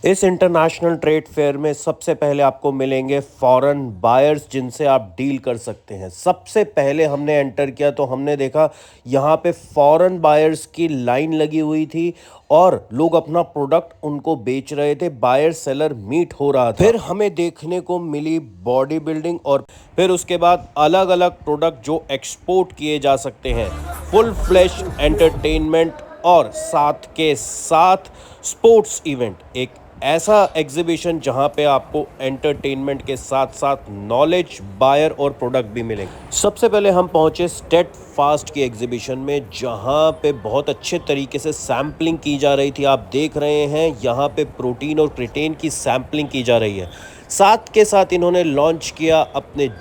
इस international trade fair में सबसे पहले आपको मिलेंगे फॉरेन बायर्स जिनसे आप डील कर सकते हैं। सबसे पहले हमने एंटर किया तो हमने देखा यहाँ पे फॉरेन बायर्स की लाइन लगी हुई थी और लोग अपना प्रोडक्ट उनको बेच रहे थे, बायर सेलर मीट हो रहा था। फिर हमें देखने को मिली बॉडी बिल्डिंग और फिर उसके बाद अलग अलग प्रोडक्ट जो एक्सपोर्ट किए जा सकते हैं, फुल फ्लैश एंटरटेनमेंट और साथ के साथ स्पोर्ट्स इवेंट। एक ऐसा एग्जीबिशन जहां पे आपको एंटरटेनमेंट के साथ साथ नॉलेज, बायर और प्रोडक्ट भी मिलेंगे। सबसे पहले हम पहुंचे स्टेट फास्ट की एग्जीबिशन में, जहां पे बहुत अच्छे तरीके से सैम्पलिंग की जा रही थी। आप देख रहे हैं यहां पे प्रोटीन और क्रिएटिन की सैम्पलिंग की जा रही है। साथ के साथ इन्होंने लॉन्च किया अपने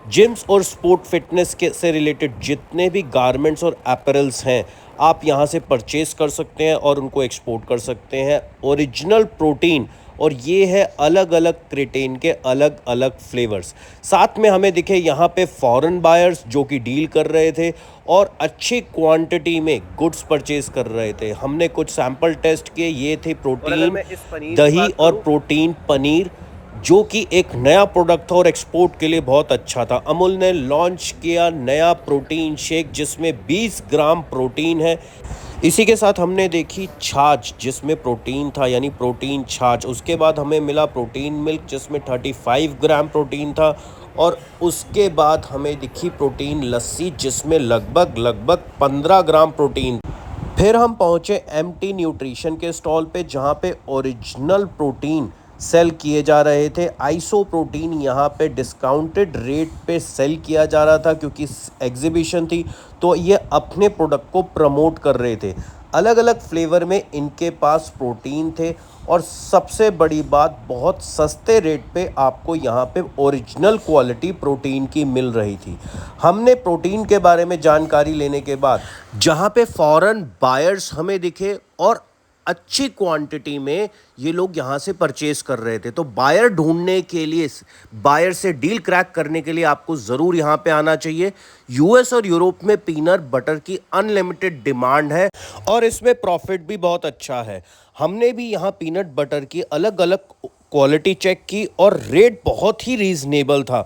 जिम्स और स्पोर्ट फिटनेस के से रिलेटेड जितने भी गारमेंट्स और अपैरल्स हैं, आप यहाँ से परचेस कर सकते हैं और उनको एक्सपोर्ट कर सकते हैं। ओरिजिनल प्रोटीन और ये है अलग अलग क्रिएटिन के अलग अलग फ्लेवर्स। साथ में हमें दिखे यहाँ पे फॉरेन बायर्स जो कि डील कर रहे थे और अच्छी क्वांटिटी में गुड्स परचेज कर रहे थे। हमने कुछ सैंपल टेस्ट किए, ये थे प्रोटीन दही और प्रोटीन पनीर, जो कि एक नया प्रोडक्ट था और एक्सपोर्ट के लिए बहुत अच्छा था। अमूल ने लॉन्च किया नया प्रोटीन शेक जिसमें 20 ग्राम प्रोटीन है। इसी के साथ हमने देखी छाछ जिसमें प्रोटीन था, यानी प्रोटीन छाछ। उसके बाद हमें मिला प्रोटीन मिल्क जिसमें 35 ग्राम प्रोटीन था और उसके बाद हमें दिखी प्रोटीन लस्सी जिसमें लगभग 15 ग्राम प्रोटीन। फिर हम पहुंचे एमटी न्यूट्रिशन के स्टॉल पे, जहां पे ओरिजिनल प्रोटीन सेल किए जा रहे थे। आइसो प्रोटीन यहाँ पे डिस्काउंटेड रेट पे सेल किया जा रहा था क्योंकि एग्जीबिशन थी, तो ये अपने प्रोडक्ट को प्रमोट कर रहे थे। अलग अलग फ्लेवर में इनके पास प्रोटीन थे और सबसे बड़ी बात, बहुत सस्ते रेट पे आपको यहाँ पे ओरिजिनल क्वालिटी प्रोटीन की मिल रही थी। हमने प्रोटीन के बारे में जानकारी लेने के बाद जहाँ पे फॉरेन बायर्स हमें दिखे और अच्छी क्वांटिटी में ये लोग यहाँ से परचेस कर रहे थे, तो बायर ढूंढने के लिए, बायर से डील क्रैक करने के लिए आपको ज़रूर यहाँ पे आना चाहिए। यूएस और यूरोप में पीनट बटर की अनलिमिटेड डिमांड है और इसमें प्रॉफिट भी बहुत अच्छा है। हमने भी यहाँ पीनट बटर की अलग अलग क्वालिटी चेक की और रेट बहुत ही रीजनेबल था।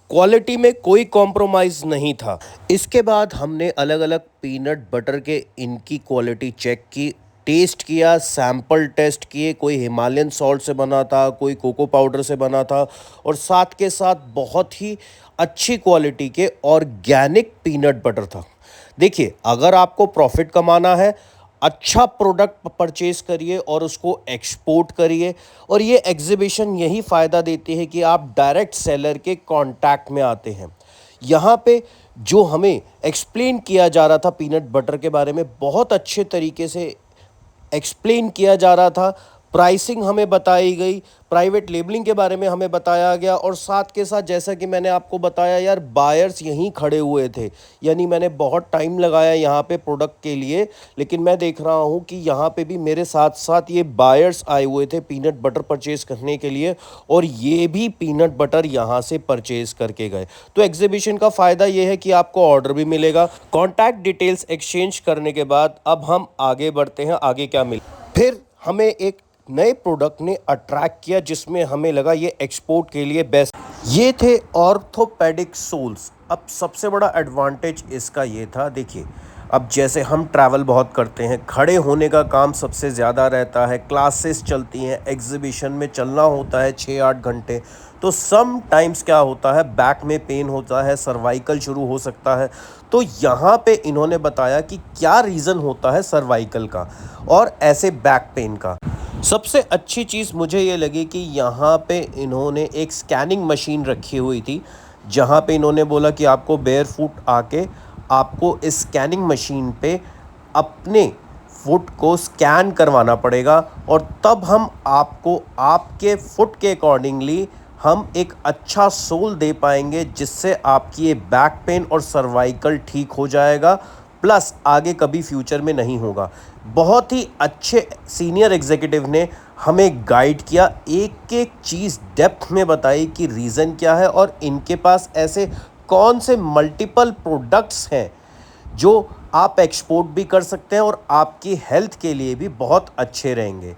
क्वालिटी में कोई कॉम्प्रोमाइज़ नहीं था। इसके बाद हमने अलग अलग पीनट बटर के इनकी क्वालिटी चेक की, टेस्ट किया, सैंपल टेस्ट किए। कोई हिमालयन सॉल्ट से बना था, कोई कोको पाउडर से बना था और साथ के साथ बहुत ही अच्छी क्वालिटी के ऑर्गेनिक पीनट बटर था। देखिए, अगर आपको प्रॉफिट कमाना है, अच्छा प्रोडक्ट परचेज करिए और उसको एक्सपोर्ट करिए। और ये एग्जीबिशन यही फ़ायदा देती है कि आप डायरेक्ट सेलर के कांटेक्ट में आते हैं। यहाँ पे जो हमें एक्सप्लेन किया जा रहा था पीनट बटर के बारे में, बहुत अच्छे तरीके से एक्सप्लेन किया जा रहा था। प्राइसिंग हमें बताई गई, प्राइवेट लेबलिंग के बारे में हमें बताया गया और साथ के साथ जैसा कि मैंने आपको बताया यार, बायर्स यहीं खड़े हुए थे। यानी मैंने बहुत टाइम लगाया यहाँ पे प्रोडक्ट के लिए, लेकिन मैं देख रहा हूँ कि यहाँ पे भी मेरे साथ साथ ये बायर्स आए हुए थे पीनट बटर परचेज़ करने के लिए और ये भी पीनट बटर यहाँ से परचेज़ करके गए। तो एग्जीबिशन का फ़ायदा ये है कि आपको ऑर्डर भी मिलेगा। कॉन्टैक्ट डिटेल्स एक्सचेंज करने के बाद अब हम आगे बढ़ते हैं। आगे क्या मिला, फिर हमें एक नए प्रोडक्ट ने अट्रैक्ट किया जिसमें हमें लगा ये एक्सपोर्ट के लिए बेस्ट। ये थे ऑर्थोपेडिक सोल्स। अब सबसे बड़ा एडवांटेज इसका ये था, देखिए अब जैसे हम ट्रैवल बहुत करते हैं, खड़े होने का काम सबसे ज़्यादा रहता है, क्लासेस चलती हैं, एग्जीबिशन में चलना होता है 6-8 घंटे, तो सम टाइम्स क्या होता है, बैक में पेन होता है, सर्वाइकल शुरू हो सकता है। तो यहाँ पे इन्होंने बताया कि क्या रीज़न होता है सर्वाइकल का और ऐसे बैक पेन का। सबसे अच्छी चीज़ मुझे ये लगी कि यहाँ पे इन्होंने एक स्कैनिंग मशीन रखी हुई थी, जहाँ पे इन्होंने बोला कि आपको बेयर फुट आके आपको इस स्कैनिंग मशीन पे अपने फुट को स्कैन करवाना पड़ेगा और तब हम आपको आपके फुट के अकॉर्डिंगली हम एक अच्छा सोल दे पाएंगे, जिससे आपकी ये बैक पेन और सर्वाइकल ठीक हो जाएगा, प्लस आगे कभी फ्यूचर में नहीं होगा। बहुत ही अच्छे सीनियर एग्जीक्यूटिव ने हमें गाइड किया, एक एक चीज़ डेप्थ में बताई कि रीज़न क्या है और इनके पास ऐसे कौन से मल्टीपल प्रोडक्ट्स हैं जो आप एक्सपोर्ट भी कर सकते हैं और आपकी हेल्थ के लिए भी बहुत अच्छे रहेंगे।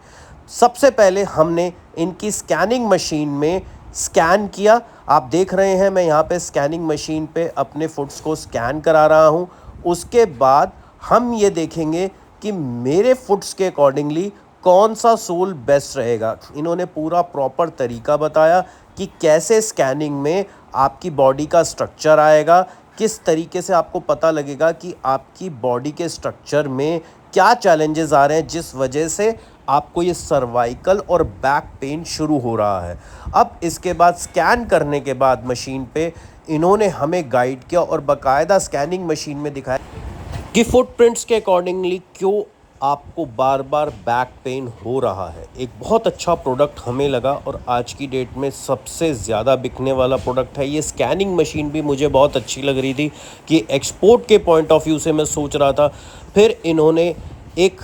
सबसे पहले हमने इनकी स्कैनिंग मशीन में स्कैन किया। आप देख रहे हैं मैं यहाँ पे स्कैनिंग मशीन पे अपने फुट्स को स्कैन करा रहा हूँ। उसके बाद हम ये देखेंगे कि मेरे फुट्स के अकॉर्डिंगली कौन सा सोल बेस्ट रहेगा। इन्होंने पूरा प्रॉपर तरीका बताया कि कैसे स्कैनिंग में आपकी बॉडी का स्ट्रक्चर आएगा, किस तरीके से आपको पता लगेगा कि आपकी बॉडी के स्ट्रक्चर में क्या चैलेंजेस आ रहे हैं जिस वजह से आपको ये सर्वाइकल और बैक पेन शुरू हो रहा है। अब इसके बाद स्कैन करने के बाद मशीन पे इन्होंने हमें गाइड किया और बाकायदा स्कैनिंग मशीन में दिखाया कि फुटप्रिंट्स के अकॉर्डिंगली क्यों आपको बार बार बैक पेन हो रहा है। एक बहुत अच्छा प्रोडक्ट हमें लगा और आज की डेट में सबसे ज़्यादा बिकने वाला प्रोडक्ट है। ये स्कैनिंग मशीन भी मुझे बहुत अच्छी लग रही थी कि एक्सपोर्ट के पॉइंट ऑफ व्यू से मैं सोच रहा था। फिर इन्होंने एक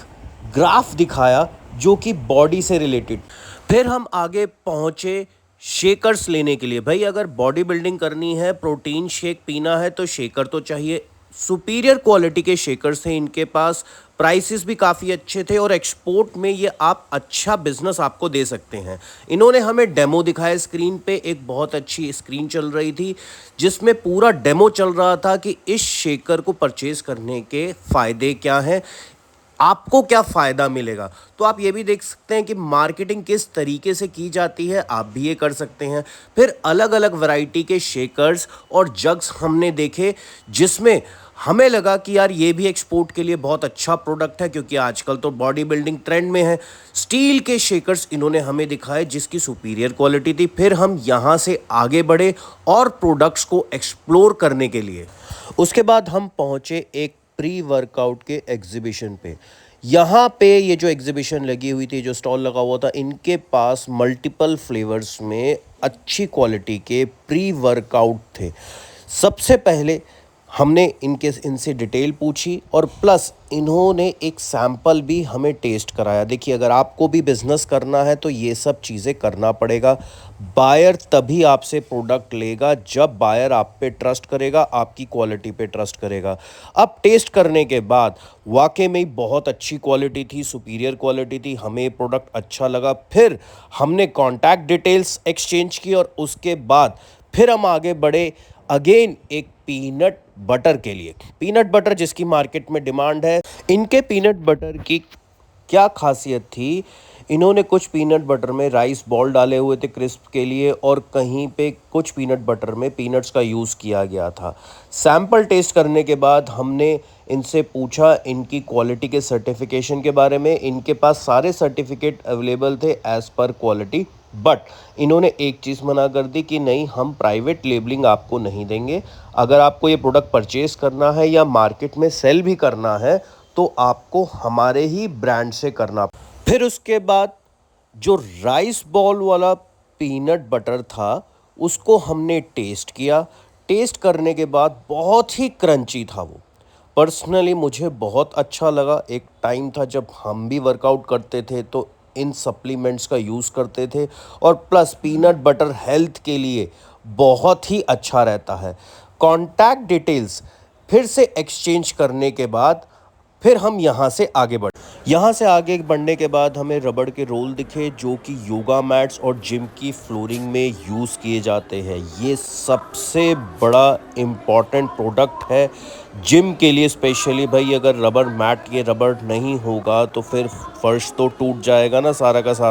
ग्राफ दिखाया जो कि बॉडी से रिलेटेड। फिर हम आगे पहुँचे शेकर्स लेने के लिए। भाई अगर बॉडी बिल्डिंग करनी है, प्रोटीन शेक पीना है तो शेकर तो चाहिए। सुपीरियर क्वालिटी के शेकर्स थे इनके पास, प्राइसेस भी काफ़ी अच्छे थे और एक्सपोर्ट में ये आप अच्छा बिजनेस आपको दे सकते हैं। इन्होंने हमें डेमो दिखाया स्क्रीन पे, एक बहुत अच्छी स्क्रीन चल रही थी जिसमें पूरा डेमो चल रहा था कि इस शेकर को परचेज़ करने के फ़ायदे क्या हैं, आपको क्या फ़ायदा मिलेगा। तो आप ये भी देख सकते हैं कि मार्केटिंग किस तरीके से की जाती है, आप भी ये कर सकते हैं। फिर अलग अलग वैरायटी के शेकर्स और जग्स हमने देखे जिसमें हमें लगा कि यार ये भी एक्सपोर्ट के लिए बहुत अच्छा प्रोडक्ट है क्योंकि आजकल तो बॉडी बिल्डिंग ट्रेंड में है। स्टील के शेकर्स इन्होंने हमें दिखाए जिसकी सुपीरियर क्वालिटी थी। फिर हम यहाँ से आगे बढ़े और प्रोडक्ट्स को एक्सप्लोर करने के लिए। उसके बाद हम पहुँचे एक प्री वर्कआउट के एग्जीबिशन पे। यहाँ पे ये जो एग्जीबिशन लगी हुई थी, जो स्टॉल लगा हुआ था, इनके पास मल्टीपल फ्लेवर्स में अच्छी क्वालिटी के प्री वर्कआउट थे। सबसे पहले हमने इनसे डिटेल पूछी और प्लस इन्होंने एक सैंपल भी हमें टेस्ट कराया। देखिए अगर आपको भी बिज़नेस करना है तो ये सब चीज़ें करना पड़ेगा। बायर तभी आपसे प्रोडक्ट लेगा जब बायर आप पे ट्रस्ट करेगा, आपकी क्वालिटी पे ट्रस्ट करेगा। अब टेस्ट करने के बाद वाकई में बहुत अच्छी क्वालिटी थी, सुपीरियर क्वालिटी थी, हमें प्रोडक्ट अच्छा लगा। फिर हमने कॉन्टैक्ट डिटेल्स एक्सचेंज की और उसके बाद फिर हम आगे बढ़े अगेन एक पीनट बटर के लिए। पीनट बटर जिसकी मार्केट में डिमांड है। इनके पीनट बटर की क्या खासियत थी, इन्होंने कुछ पीनट बटर में राइस बॉल डाले हुए थे क्रिस्प के लिए और कहीं पे कुछ पीनट बटर में पीनट्स का यूज़ किया गया था। सैंपल टेस्ट करने के बाद हमने इनसे पूछा इनकी क्वालिटी के सर्टिफिकेशन के बारे में। इनके पास सारे सर्टिफिकेट अवेलेबल थे एज़ पर क्वालिटी, बट इन्होंने एक चीज़ मना कर दी कि नहीं, हम प्राइवेट लेबलिंग आपको नहीं देंगे। अगर आपको ये प्रोडक्ट परचेज़ करना है या मार्केट में सेल भी करना है तो आपको हमारे ही ब्रांड से करना। फिर उसके बाद जो राइस बॉल वाला पीनट बटर था उसको हमने टेस्ट किया। टेस्ट करने के बाद बहुत ही क्रंची था वो। पर्सनली मुझे बहुत अच्छा लगा। एक टाइम था जब हम भी वर्कआउट करते थे तो इन सप्लीमेंट्स का यूज़ करते थे और प्लस पीनट बटर हेल्थ के लिए बहुत ही अच्छा रहता है। कॉन्टैक्ट डिटेल्स फिर से एक्सचेंज करने के बाद फिर हम यहाँ से आगे बढ़े। यहाँ से आगे बढ़ने के बाद हमें रबड़ के रोल दिखे जो कि योगा मैट्स और जिम की फ्लोरिंग में यूज़ किए जाते हैं। ये सबसे बड़ा इम्पॉर्टेंट प्रोडक्ट है जिम के लिए स्पेशली। भाई अगर रबड़ मैट, ये रबड़ नहीं होगा तो फिर फर्श तो टूट जाएगा ना सारा का सारा।